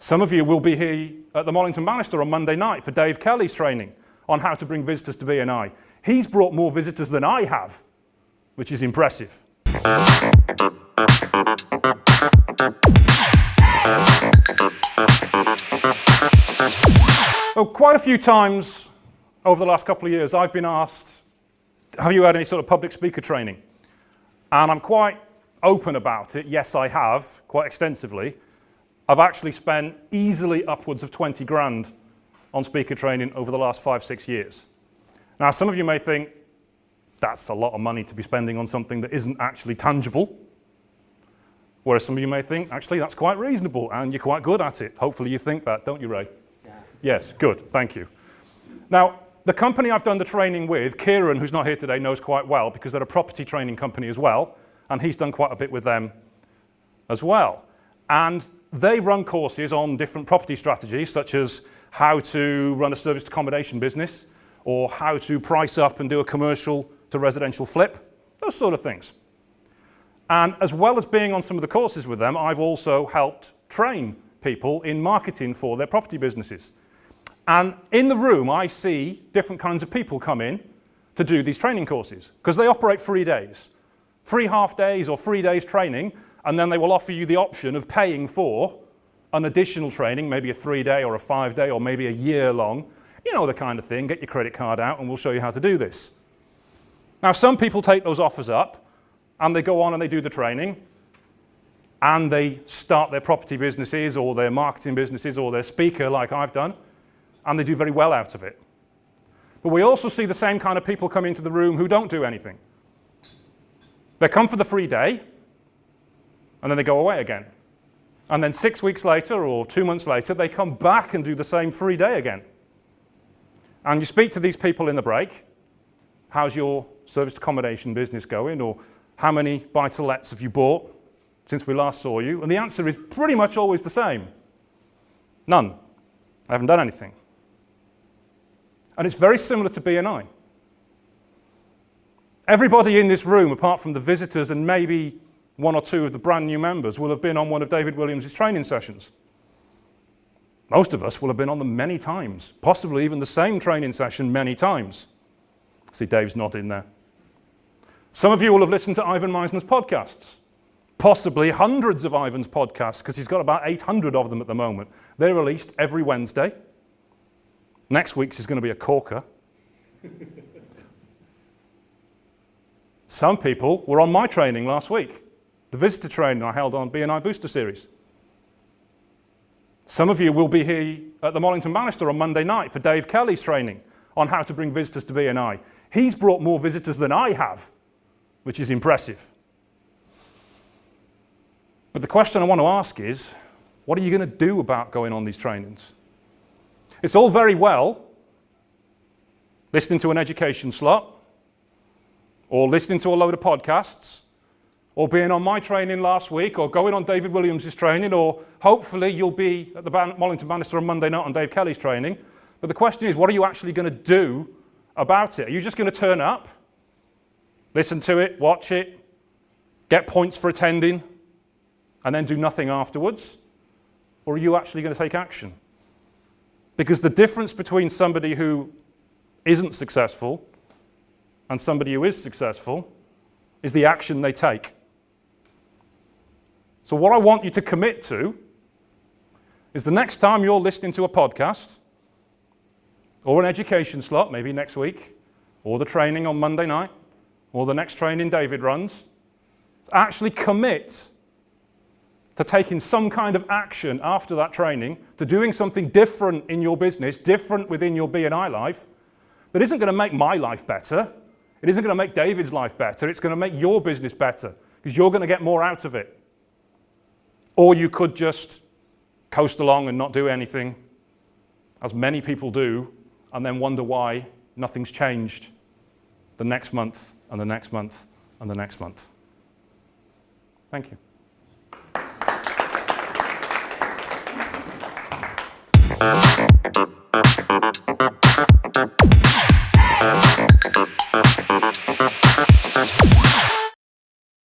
Some of you will be here at the Mollington Bannister on Monday night for Dave Kelly's training on how to bring visitors to BNI. He's brought more visitors than I have, which is impressive. Well, quite a few times over the last couple of years, I've been asked, have you had any sort of public speaker training? And I'm quite open about it. Yes, I have, quite extensively. I've actually spent easily upwards of 20 grand on speaker training over the last 5-6 years. Now, some of you may think, that's a lot of money to be spending on something that isn't actually tangible. Whereas some of you may think, actually, that's quite reasonable, and you're quite good at it. Hopefully you think that, don't you, Ray? Yeah. Yes, good, thank you. Now, the company I've done the training with, Kieran, who's not here today, knows quite well, because they're a property training company as well, and he's done quite a bit with them as well. And they run courses on different property strategies, such as how to run a serviced accommodation business, or how to price up and do a commercial to residential flip, those sort of things. And as well as being on some of the courses with them, I've also helped train people in marketing for their property businesses. And in the room, I see different kinds of people come in to do these training courses, because they operate 3 days. 3 half days or 3 days training, and then they will offer you the option of paying for an additional training, maybe a 3-day or a 5-day or maybe a year long. You know the kind of thing, get your credit card out and we'll show you how to do this. Now, some people take those offers up and they go on and they do the training and they start their property businesses or their marketing businesses or their speaker like I've done, and they do very well out of it. But we also see the same kind of people come into the room who don't do anything. They come for the free day and then they go away again. And then 6 weeks later or 2 months later, they come back and do the same free day again. And you speak to these people in the break, how's your serviced accommodation business going? Or how many buy-to-lets have you bought since we last saw you? And the answer is pretty much always the same. None. I haven't done anything. And it's very similar to BNI. Everybody in this room, apart from the visitors and maybe 1 or 2 of the brand new members, will have been on one of David Williams' training sessions. Most of us will have been on them many times, possibly even the same training session many times. See, Dave's nodding there. Some of you will have listened to Ivan Meisner's podcasts, possibly hundreds of Ivan's podcasts, because he's got about 800 of them at the moment. They're released every Wednesday. Next week's is going to be a corker. Some people were on my training last week, the visitor training I held on BNI Booster Series. Some of you will be here at the Mollington Bannister on Monday night for Dave Kelly's training on how to bring visitors to BNI. He's brought more visitors than I have, which is impressive. But the question I want to ask is, what are you going to do about going on these trainings? It's all very well listening to an education slot, or listening to a load of podcasts, or being on my training last week, or going on David Williams' training, or hopefully you'll be at the Mollington Bannister on Monday night on Dave Kelly's training. But the question is, what are you actually going to do about it? Are you just going to turn up, listen to it, watch it, get points for attending, and then do nothing afterwards? Or are you actually going to take action? Because the difference between somebody who isn't successful and somebody who is successful is the action they take. So what I want you to commit to is the next time you're listening to a podcast or an education slot, maybe next week, or the training on Monday night, or the next training David runs, actually commit to taking some kind of action after that training, to doing something different in your business, different within your BNI life, that isn't going to make my life better. It isn't going to make David's life better. It's going to make your business better, because you're going to get more out of it. Or you could just coast along and not do anything, as many people do, and then wonder why nothing's changed the next month and the next month and the next month. Thank you.